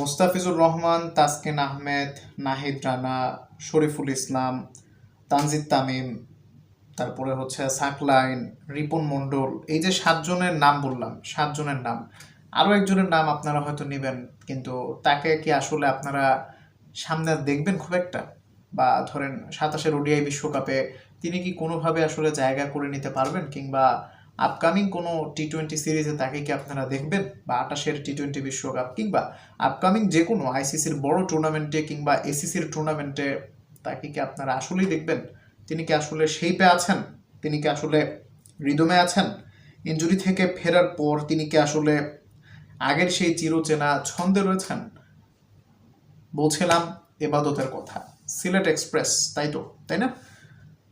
মোস্তাফিজুর রহমান, তাসকিন আহমেদ, নাহিদ রানা, শরীফুল ইসলাম, তানজিদ তামিম, তারপরে হচ্ছে সাকলাইন, রিপন মণ্ডল, এই যে 7 জনের নাম বললাম, 7 জনের নাম, আরও একজনের নাম আপনারা হয়তো নেবেন, কিন্তু তাকে কি আসলে আপনারা সামনে আর দেখবেন খুব একটা? বা ধরেন 27-এর ওডিআই বিশ্বকাপে তিনি কি কোনোভাবে আসলে জায়গা করে নিতে পারবেন, কিংবা আপকামিং কোনো টি-20 সিরিজে তাকে কি আপনারা দেখবেন, বা 28-এর টি-20 বিশ্বকাপ, কিংবা আপকামিং যে কোনো আইসিসির বড় টুর্নামেন্টে কিংবা এসিসির টুর্নামেন্টে তাকে কি আপনারা আসলেই দেখবেন? তিনি কি আসলে শেইপে আছেন? তিনি কি আসলে রিদমে আছেন? ইনজুরি থেকে ফেরার পর তিনি কি আসলে আগের সেই চিরচেনা ছন্দে রয়েছেন? বলছিলাম এবাদতের কথা, সিলেট এক্সপ্রেস, তাই তো, তাই না?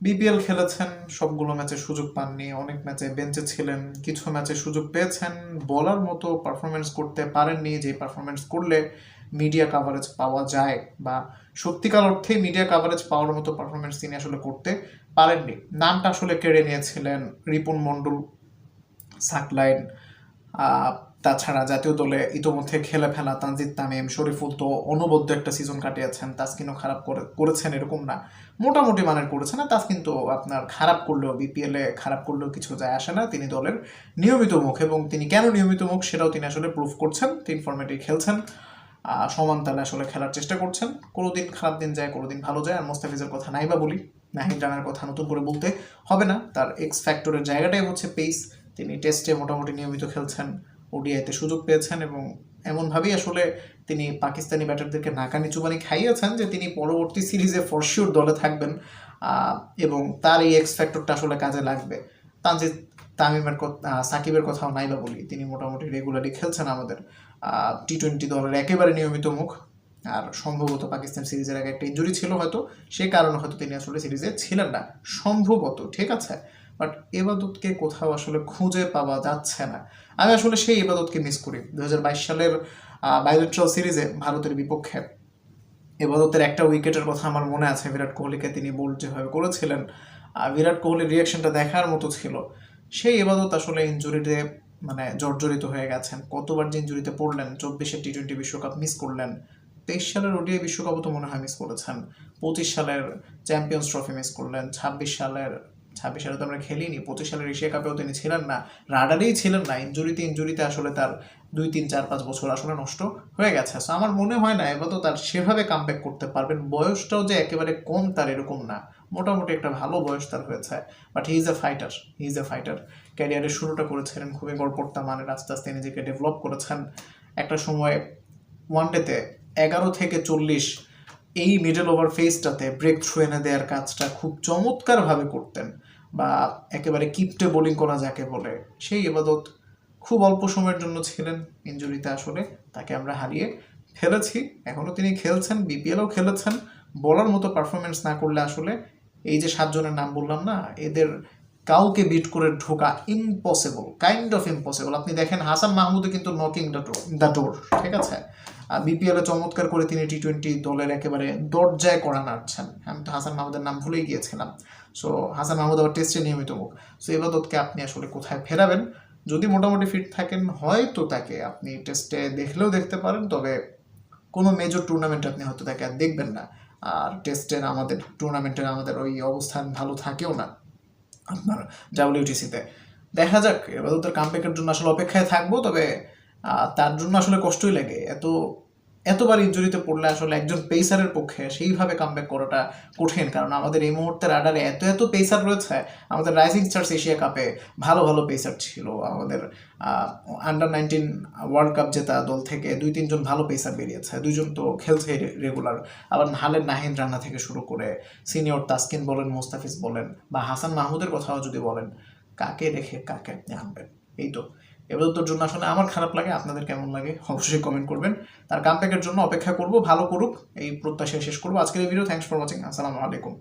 বিপিএল খেলেছেন, সবগুলো ম্যাচে সুযোগ পাননি, অনেক ম্যাচে বেঞ্চে ছিলেন, কিছু ম্যাচে সুযোগ পেয়েছেন, বলার মতো পারফরমেন্স করতে পারেননি, যে পারফরমেন্স করলে মিডিয়া কাভারেজ পাওয়া যায়, বা সত্যিকার অর্থে মিডিয়া কাভারেজ পাওয়ার মতো পারফরমেন্স তিনি আসলে করতে পারেননি। নামটা আসলে কেড়ে নিয়েছিলেন রিপন মণ্ডল, সাকলাইন, তাছাড়া জাতীয় দলে ইতোমধ্যে খেলে ফেলা তানজিদ তামিম, শরীফুল তো অনবদ্য একটা সিজন কাটিয়েছেন, তাসকিনও খারাপ করেছেন এরকম না, মোটামুটি মানের করেছেন না। তাসকিন তো আপনার খারাপ করলেও, বিপিএলে খারাপ করলেও কিছু যায় আসে না, তিনি দলের নিয়মিত মুখ, এবং তিনি কেন নিয়মিত মুখ সেটাও তিনি আসলে প্রুভ করছেন। তিন ফর্মেটেই খেলছেন, সমান তালে আসলে খেলার চেষ্টা করছেন। কোনোদিন খারাপ দিন যায়, কোনোদিন ভালো যায়। আর মোস্তাফিজের কথা নাই বা বলি, নাহিদ রানার কথা নতুন করে বলতে হবে না, তার এক্স ফ্যাক্টরের জায়গাটাই হচ্ছে পেস। তিনি টেস্টে মোটামুটি নিয়মিত খেলছেন, ওডিআইতে সুযোগ পেয়েছেন, এবং এমনভাবেই আসলে তিনি পাকিস্তানি ব্যাটারদেরকে নাকানি চুবানি খাইয়েছেন যে তিনি পরবর্তী সিরিজে ফরশিওর দলে থাকবেন, এবং তার এই এক্স ফ্যাক্টরটা আসলে কাজে লাগবে। তানজিদ তামিমের কথা, সাকিবের কথাও নাই বা বলি, তিনি মোটামুটি রেগুলারলি খেলছেন আমাদের টি-20 দলের একেবারে নিয়মিত মুখ। আর সম্ভবত পাকিস্তান সিরিজের আগে একটা ইনজুরি ছিল, হয়তো সে কারণে হয়তো তিনি আসলে সিরিজে ছিলেন না, সম্ভবত, ঠিক আছে। বাট এবাদতকে কোথাও আসলে খুঁজে পাওয়া যাচ্ছে না। আমি আসলে সেই এবাদতকে মিস করি। 2022 সালের বাইলেট্রাল সিরিজে ভারতের বিপক্ষে এবাদতের একটা উইকেটের কথা আমার মনে আছে, বিরাট কোহলিকে তিনি বোল্ড যেভাবে করেছিলেন, বিরাট কোহলির রিয়াকশনটা দেখার মতো ছিল। সেই এবাদত আসলে ইনজুরিতে মানে জর্জরিত হয়ে গেছেন, কতবার যে ইনজুরিতে পড়লেন। 24-এর টি-20 বিশ্বকাপ মিস করলেন, 23 সালের ওডিআই বিশ্বকাপও তো মনে হয় মিস করেছেন, 25 সালের চ্যাম্পিয়ন্স ট্রফি মিস করলেন, 26 সালে তো আমরা খেলিনি, 25 সালের এশিয়া কাপেও তিনি ছিলেন না, রাডারেই ছিলেন না। ইনজুরিতে আসলে তার 2-3-4-5 বছর আসলে নষ্ট হয়ে গেছে। সো আমার মনে হয় না এবার তো তার সেভাবে কামব্যাক করতে পারবেন। বয়সটাও যে একেবারে কম তার এরকম না, মোটামুটি একটা ভালো বয়স তার হয়েছে। But he is a fighter. ক্যারিয়ারের শুরুটা করেছিলেন খুবই গড়পড়তা মানের, আস্তে আস্তে নিজেকে ডেভেলপ করেছেন। একটা সময় ওয়ানডেতে 11 থেকে 40 এই মিডল ওভার ফেজটাতে ব্রেক থ্রু এনে দেওয়ার কাজটা খুব চমৎকারভাবে করতেন, বা একেবারে কিপটে বোলিং করা যাকে বলে, সেই এবাদত খুব অল্প সময়ের জন্য ছিলেন ইনজুরিতে, আসলে তাকে আমরা হারিয়ে ফেলেছি। এখনও তিনি খেলছেন, বিপিএলও খেলেছেন। বলার মতো পারফরমেন্স না করলে আসলে এই যে 7 জনের নাম বললাম না, এদের কাউকে বিট করে ঢোকা ইম্পসিবল, কাইন্ড অফ ইম্পসিবল। আপনি দেখেন হাসান মাহমুদও কিন্তু নকিং দ্য ডোর, ঠিক আছে। বিপিএলে চমৎকার করে তিনি টি-20 দলের একেবারে দরজায় কড়া নাড়ছেন। আমি তো হাসান মাহমুদের নাম ভুলেই গিয়েছিলাম। সো হাসান মাহমুদ আবার টেস্টে নিয়মিত মুখ। সো এবাদতকে আপনি আসলে কোথায় ফেরাবেন? যদি মোটামুটি ফিট থাকেন হয়তো তাকে আপনি টেস্টে দেখলেও দেখতে পারেন, তবে কোনো মেজর টুর্নামেন্টে আপনি হয়তো তাকে আর দেখবেন না। আর টেস্টের আমাদের ওই অবস্থান ভালো থাকেও না আপনার ডাব্লিউটিসিতে। দেখা যাক, এবার তো কামব্যাকের জন্য আসলে অপেক্ষায় থাকবো, তবে তার জন্য আসলে কষ্টই লাগে। এতবার ইনজুরিতে পড়লে আসলে একজন পেসারের পক্ষে সেইভাবে কামব্যাক করাটা কঠিন, কারণ আমাদের এই মুহূর্তে রাডারে এত পেসার রয়েছে। আমাদের রাইজিং স্টার্স এশিয়া কাপে ভালো ভালো পেসার ছিল, আমাদের আন্ডার-19 ওয়ার্ল্ড কাপ জেতা দল থেকে 2-3 জন ভালো পেসার বেরিয়েছে, 2 জন তো খেলছে রেগুলার। আবার নাহিদ রানা থেকে শুরু করে সিনিয়র তাসকিন বলেন, মোস্তাফিজ বলেন, বা হাসান মাহমুদের কথাও যদি বলেন, কাকে রেখে কাকে আপনি আনবেন? এই তো এবার তোর জন্য আসলে আমার খারাপ লাগে, আপনাদের কেমন লাগে অবশ্যই কমেন্ট করবেন। তার কামব্যাকের জন্য অপেক্ষা করব, ভালো করুক এই প্রত্যাশায় শেষ করবো আজকের এই ভিডিও। থ্যাংকস ফর ওয়াচিং, আসসালামু আলাইকুম।